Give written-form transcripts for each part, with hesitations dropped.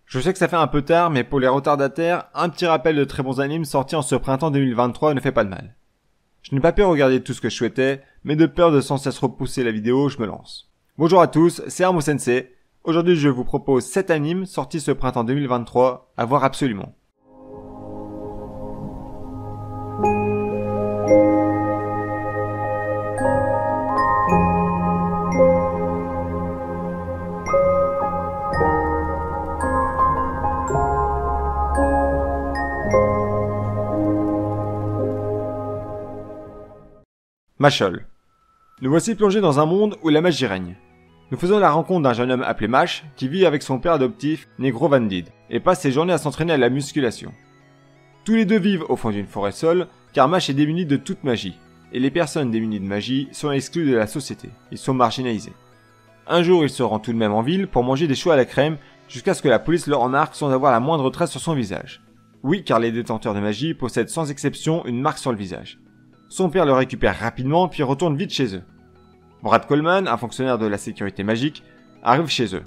Je sais que ça fait un peu tard, mais pour les retardataires, un petit rappel de très bons animes sortis en ce printemps 2023 ne fait pas de mal. Je n'ai pas pu regarder tout ce que je souhaitais, mais de peur de sans cesse repousser la vidéo, je me lance. Bonjour à tous, c'est Armo Sensei. Aujourd'hui, je vous propose 7 animes sortis ce printemps 2023 à voir absolument. Mashle. Nous voici plongés dans un monde où la magie règne. Nous faisons la rencontre d'un jeune homme appelé Mash qui vit avec son père adoptif, Negro Vandid, et passe ses journées à s'entraîner à la musculation. Tous les deux vivent au fond d'une forêt seule, car Mash est démuni de toute magie, et les personnes démunies de magie sont exclues de la société, ils sont marginalisés. Un jour, il se rend tout de même en ville pour manger des choux à la crème, jusqu'à ce que la police le remarque sans avoir la moindre trace sur son visage. Oui, car les détenteurs de magie possèdent sans exception une marque sur le visage. Son père le récupère rapidement puis retourne vite chez eux. Brad Coleman, un fonctionnaire de la sécurité magique, arrive chez eux.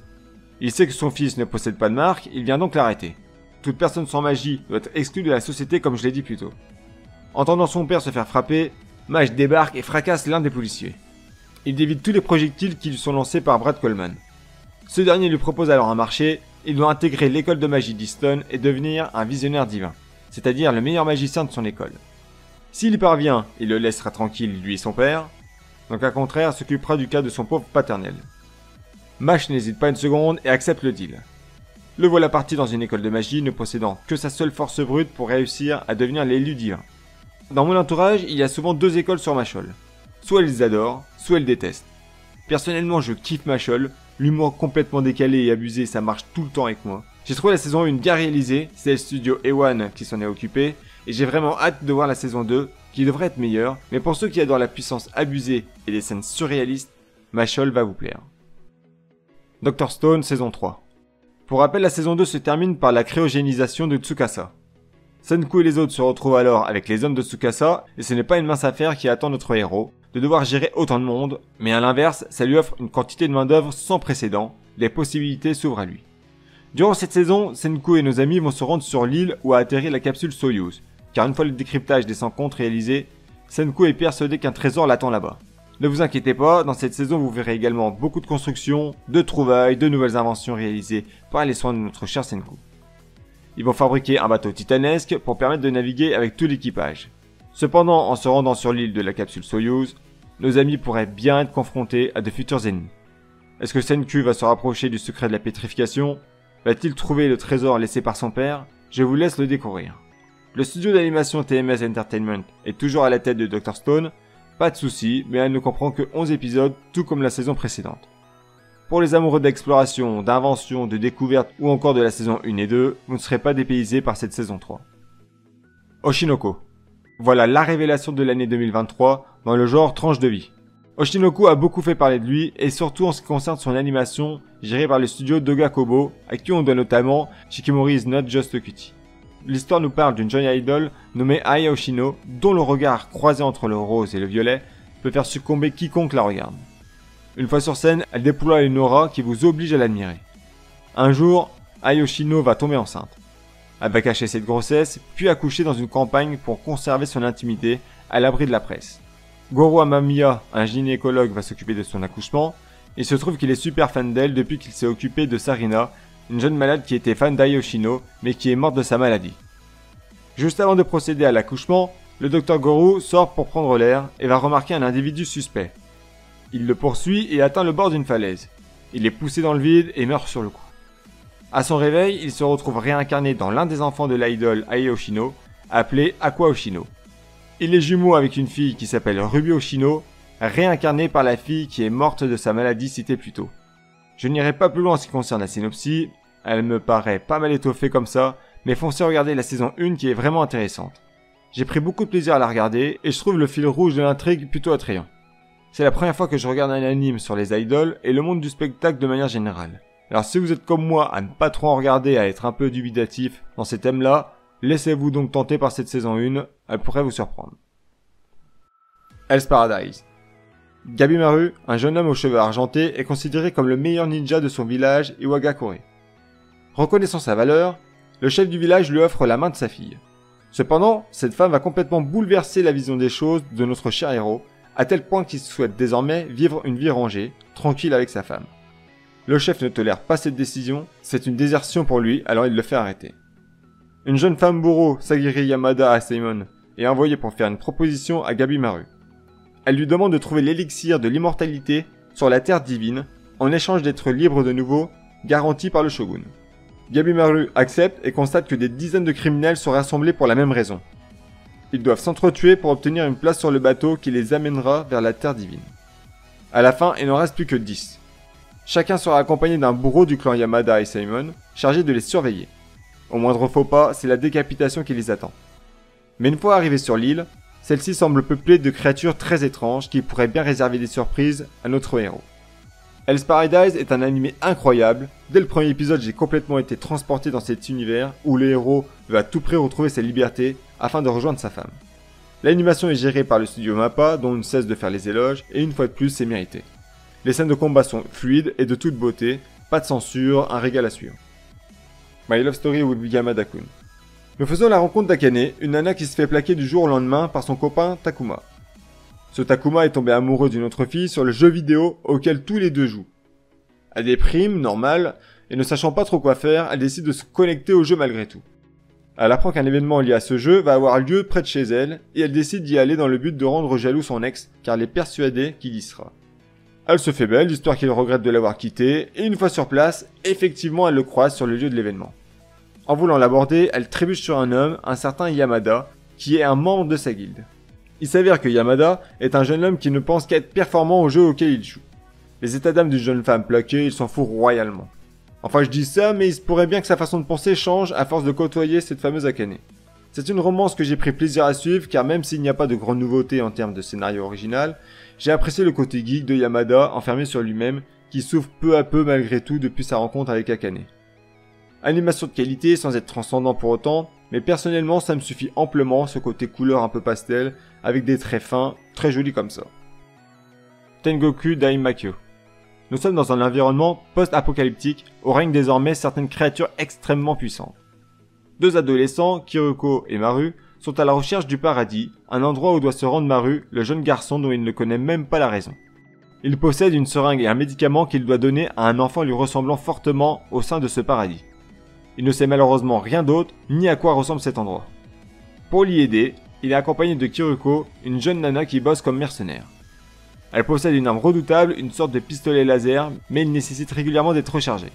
Il sait que son fils ne possède pas de marque, il vient donc l'arrêter. Toute personne sans magie doit être exclue de la société comme je l'ai dit plus tôt. Entendant son père se faire frapper, Mash débarque et fracasse l'un des policiers. Il dévie tous les projectiles qui lui sont lancés par Brad Coleman. Ce dernier lui propose alors un marché, il doit intégrer l'école de magie d'Easton et devenir un visionnaire divin, c'est-à-dire le meilleur magicien de son école. S'il y parvient, il le laissera tranquille lui et son père, donc à contraire s'occupera du cas de son pauvre paternel. Mash n'hésite pas une seconde et accepte le deal. Le voilà parti dans une école de magie ne possédant que sa seule force brute pour réussir à devenir l'élu divin. Dans mon entourage, il y a souvent deux écoles sur Mashle. Soit ils adorent, soit ils détestent. Personnellement, je kiffe Mashle, l'humour complètement décalé et abusé, ça marche tout le temps avec moi. J'ai trouvé la saison 1 bien réalisée, c'est le studio A1 qui s'en est occupé, et j'ai vraiment hâte de voir la saison 2, qui devrait être meilleure, mais pour ceux qui adorent la puissance abusée et les scènes surréalistes, Mashle va vous plaire. Dr Stone saison 3. Pour rappel, la saison 2 se termine par la cryogénisation de Tsukasa. Senku et les autres se retrouvent alors avec les hommes de Tsukasa, et ce n'est pas une mince affaire qui attend notre héros, de devoir gérer autant de monde, mais à l'inverse, ça lui offre une quantité de main d'œuvre sans précédent, les possibilités s'ouvrent à lui. Durant cette saison, Senku et nos amis vont se rendre sur l'île où a atterri la capsule Soyuz, car une fois le décryptage des 100 comptes réalisé, Senku est persuadé qu'un trésor l'attend là-bas. Ne vous inquiétez pas, dans cette saison vous verrez également beaucoup de constructions, de trouvailles, de nouvelles inventions réalisées par les soins de notre cher Senku. Ils vont fabriquer un bateau titanesque pour permettre de naviguer avec tout l'équipage. Cependant, en se rendant sur l'île de la capsule Soyuz, nos amis pourraient bien être confrontés à de futurs ennemis. Est-ce que Senku va se rapprocher du secret de la pétrification? Va-t-il trouver le trésor laissé par son père? Je vous laisse le découvrir. Le studio d'animation TMS Entertainment est toujours à la tête de Dr Stone, pas de soucis, mais elle ne comprend que 11 épisodes, tout comme la saison précédente. Pour les amoureux d'exploration, d'invention, de découverte ou encore de la saison 1 et 2, vous ne serez pas dépaysés par cette saison 3. Oshinoko. Voilà la révélation de l'année 2023 dans le genre tranche de vie. Oshinoko a beaucoup fait parler de lui, et surtout en ce qui concerne son animation, gérée par le studio Doga Kobo, à qui on doit notamment Shikimori is not just a cutie. L'histoire nous parle d'une jeune idol nommée Aya Oshino, dont le regard croisé entre le rose et le violet peut faire succomber quiconque la regarde. Une fois sur scène, elle déploie une aura qui vous oblige à l'admirer. Un jour, Aya Oshino va tomber enceinte. Elle va cacher cette grossesse, puis accoucher dans une campagne pour conserver son intimité à l'abri de la presse. Goro Amamiya, un gynécologue, va s'occuper de son accouchement. Il se trouve qu'il est super fan d'elle depuis qu'il s'est occupé de Sarina, une jeune malade qui était fan d'Aya Oshino, mais qui est morte de sa maladie. Juste avant de procéder à l'accouchement, le docteur Goro sort pour prendre l'air et va remarquer un individu suspect. Il le poursuit et atteint le bord d'une falaise. Il est poussé dans le vide et meurt sur le coup. À son réveil, il se retrouve réincarné dans l'un des enfants de l'idole Aya Oshino, appelé Aqua Oshino. Il est jumeau avec une fille qui s'appelle Ruby Oshino, réincarnée par la fille qui est morte de sa maladie citée plus tôt. Je n'irai pas plus loin en ce qui concerne la synopsis, elle me paraît pas mal étoffée comme ça, mais foncez regarder la saison 1 qui est vraiment intéressante. J'ai pris beaucoup de plaisir à la regarder et je trouve le fil rouge de l'intrigue plutôt attrayant. C'est la première fois que je regarde un anime sur les idoles et le monde du spectacle de manière générale. Alors si vous êtes comme moi à ne pas trop en regarder, à être un peu dubitatif dans ces thèmes-là, laissez-vous donc tenter par cette saison 1, elle pourrait vous surprendre. Hell's Paradise. Gabimaru, un jeune homme aux cheveux argentés, est considéré comme le meilleur ninja de son village Iwagakure. Reconnaissant sa valeur, le chef du village lui offre la main de sa fille. Cependant, cette femme va complètement bouleverser la vision des choses de notre cher héros, à tel point qu'il souhaite désormais vivre une vie rangée, tranquille avec sa femme. Le chef ne tolère pas cette décision, c'est une désertion pour lui, alors il le fait arrêter. Une jeune femme bourreau, Sagiri Yamada Asaemon, est envoyée pour faire une proposition à Gabimaru. Elle lui demande de trouver l'élixir de l'immortalité sur la terre divine, en échange d'être libre de nouveau, garanti par le shogun. Gabimaru accepte et constate que des dizaines de criminels sont rassemblés pour la même raison. Ils doivent s'entretuer pour obtenir une place sur le bateau qui les amènera vers la terre divine. À la fin, il n'en reste plus que 10. Chacun sera accompagné d'un bourreau du clan Yamada et Simon, chargé de les surveiller. Au moindre faux pas, c'est la décapitation qui les attend. Mais une fois arrivés sur l'île, celle-ci semble peuplée de créatures très étranges qui pourraient bien réserver des surprises à notre héros. Hell's Paradise est un animé incroyable. Dès le premier épisode, j'ai complètement été transporté dans cet univers où le héros veut à tout prix retrouver sa liberté afin de rejoindre sa femme. L'animation est gérée par le studio MAPPA, dont on ne cesse de faire les éloges, et une fois de plus, c'est mérité. Les scènes de combat sont fluides et de toute beauté, pas de censure, un régal à suivre. My Love Story with Yamada-kun. Nous faisons la rencontre d'Akane, une nana qui se fait plaquer du jour au lendemain par son copain Takuma. Ce Takuma est tombé amoureux d'une autre fille sur le jeu vidéo auquel tous les deux jouent. Elle déprime, normal, et ne sachant pas trop quoi faire, elle décide de se connecter au jeu malgré tout. Elle apprend qu'un événement lié à ce jeu va avoir lieu près de chez elle, et elle décide d'y aller dans le but de rendre jaloux son ex, car elle est persuadée qu'il y sera. Elle se fait belle, histoire qu'il regrette de l'avoir quitté, et une fois sur place, effectivement elle le croise sur le lieu de l'événement. En voulant l'aborder, elle trébuche sur un homme, un certain Yamada, qui est un membre de sa guilde. Il s'avère que Yamada est un jeune homme qui ne pense qu'à être performant au jeu auquel il joue. Les états d'âme d'une jeune femme plaquée, il s'en fout royalement. Enfin je dis ça, mais il se pourrait bien que sa façon de penser change à force de côtoyer cette fameuse Akane. C'est une romance que j'ai pris plaisir à suivre, car même s'il n'y a pas de grandes nouveautés en termes de scénario original, j'ai apprécié le côté geek de Yamada enfermé sur lui-même, qui souffre peu à peu malgré tout depuis sa rencontre avec Akane. Animation de qualité sans être transcendant pour autant, mais personnellement ça me suffit amplement ce côté couleur un peu pastel, avec des traits fins, très jolis comme ça. Tengoku Daimakyo. Nous sommes dans un environnement post-apocalyptique où règnent désormais certaines créatures extrêmement puissantes. Deux adolescents, Kiruko et Maru, sont à la recherche du paradis, un endroit où doit se rendre Maru, le jeune garçon dont il ne connaît même pas la raison. Il possède une seringue et un médicament qu'il doit donner à un enfant lui ressemblant fortement au sein de ce paradis. Il ne sait malheureusement rien d'autre, ni à quoi ressemble cet endroit. Pour l'y aider, il est accompagné de Kiruko, une jeune nana qui bosse comme mercenaire. Elle possède une arme redoutable, une sorte de pistolet laser, mais il nécessite régulièrement d'être rechargé.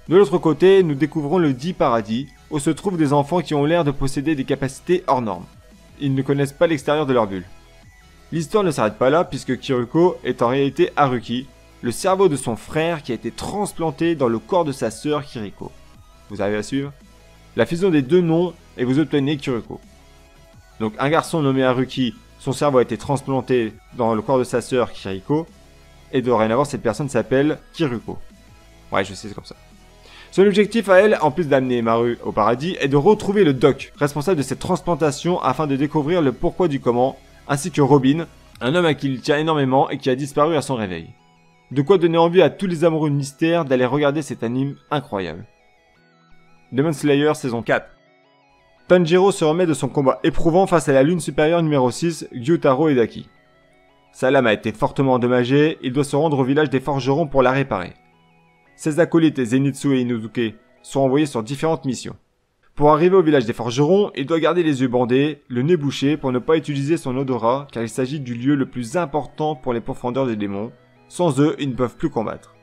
De l'autre côté, nous découvrons le dit paradis, où se trouvent des enfants qui ont l'air de posséder des capacités hors normes. Ils ne connaissent pas l'extérieur de leur bulle. L'histoire ne s'arrête pas là, puisque Kiruko est en réalité Haruki, le cerveau de son frère qui a été transplanté dans le corps de sa sœur Kiriko. Vous arrivez à suivre? La fusion des deux noms et vous obtenez Kiruko. Donc un garçon nommé Haruki, son cerveau a été transplanté dans le corps de sa sœur Kiriko, et dorénavant cette personne s'appelle Kiruko. Ouais, je sais, c'est comme ça. Son objectif à elle, en plus d'amener Maru au paradis, est de retrouver le doc, responsable de cette transplantation, afin de découvrir le pourquoi du comment, ainsi que Robin, un homme à qui il tient énormément et qui a disparu à son réveil. De quoi donner envie à tous les amoureux de mystère d'aller regarder cet anime incroyable. Demon Slayer saison 4. Tanjiro se remet de son combat éprouvant face à la lune supérieure numéro 6, Gyutaro Edaki. Sa lame a été fortement endommagée, il doit se rendre au village des forgerons pour la réparer. Ses acolytes Zenitsu et Inosuke sont envoyés sur différentes missions. Pour arriver au village des forgerons, il doit garder les yeux bandés, le nez bouché pour ne pas utiliser son odorat car il s'agit du lieu le plus important pour les pourfendeurs des démons. Sans eux, ils ne peuvent plus combattre.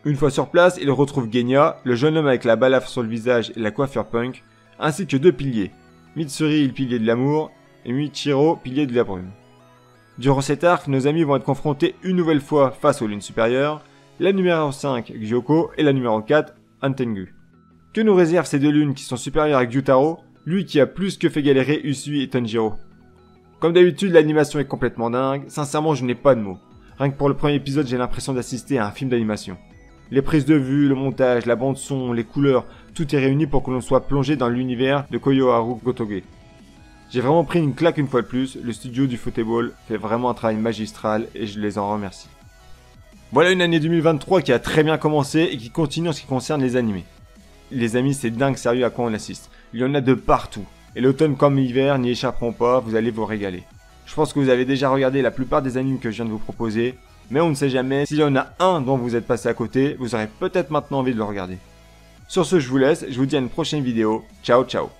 Une fois sur place, il retrouve Genya, le jeune homme avec la balafre sur le visage et la coiffure punk, ainsi que deux piliers. Mitsuri, le pilier de l'amour, et Michiro, pilier de la brume. Durant cet arc, nos amis vont être confrontés une nouvelle fois face aux lunes supérieures, la numéro 5, Gyoko, et la numéro 4, Antengu. Que nous réservent ces deux lunes qui sont supérieures à Gyutaro, lui qui a plus que fait galérer Usui et Tanjiro. Comme d'habitude, l'animation est complètement dingue, sincèrement je n'ai pas de mots. Rien que pour le premier épisode, j'ai l'impression d'assister à un film d'animation. Les prises de vue, le montage, la bande son, les couleurs, tout est réuni pour que l'on soit plongé dans l'univers de Koyoharu Gotoge. J'ai vraiment pris une claque une fois de plus, le studio du football fait vraiment un travail magistral et je les en remercie. Voilà une année 2023 qui a très bien commencé et qui continue en ce qui concerne les animés. les amis, c'est dingue sérieux à quoi on assiste. Il y en a de partout. Et l'automne comme l'hiver n'y échapperont pas, vous allez vous régaler. Je pense que vous avez déjà regardé la plupart des animes que je viens de vous proposer, mais on ne sait jamais, s'il y en a un dont vous êtes passé à côté, vous aurez peut-être maintenant envie de le regarder. Sur ce, je vous laisse, je vous dis à une prochaine vidéo. Ciao ciao.